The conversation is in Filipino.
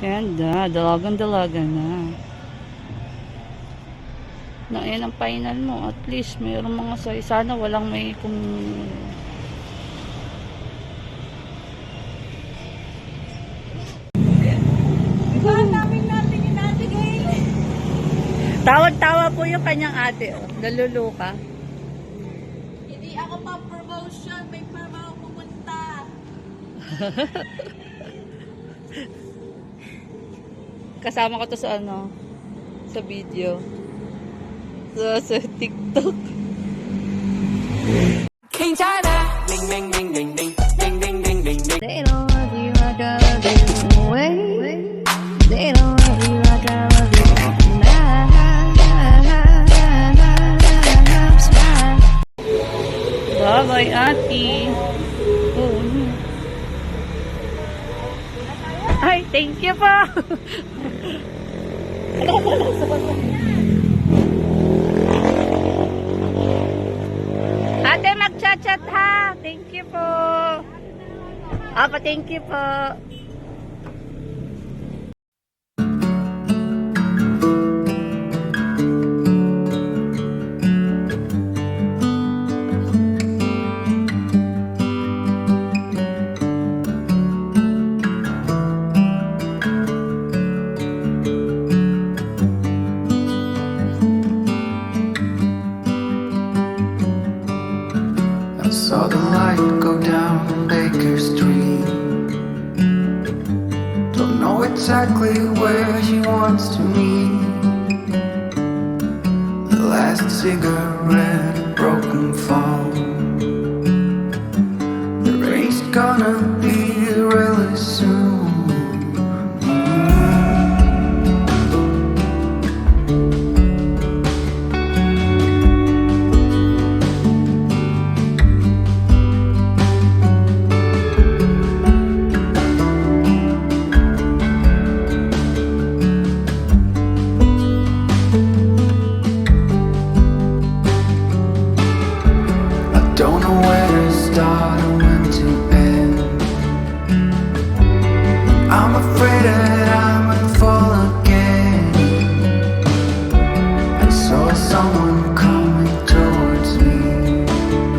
Ganda, dalagang-dalaga na. Na yan ang final mo. At least, mayroong mga size. Sana walang may kung... Tawag-tawa po yung kanyang ate. Oh. Naluluka. Hindi ako pa-promotion. May firma ako pumunta. Kasama ko to sa ano, sa video. Sa TikTok. King China. Ding ding ding ding ding ding ding ding ding ding. They don't love you like I love you. Wait. They don't love you like I love you. Bye-bye, ate. Oh. Ay, thank you po. Ate, mag-chat-chat ha. Thank you po. Apa, thank you po. Saw the light go down Baker Street. Don't know exactly where she wants to meet. The last cigarette, broken fall.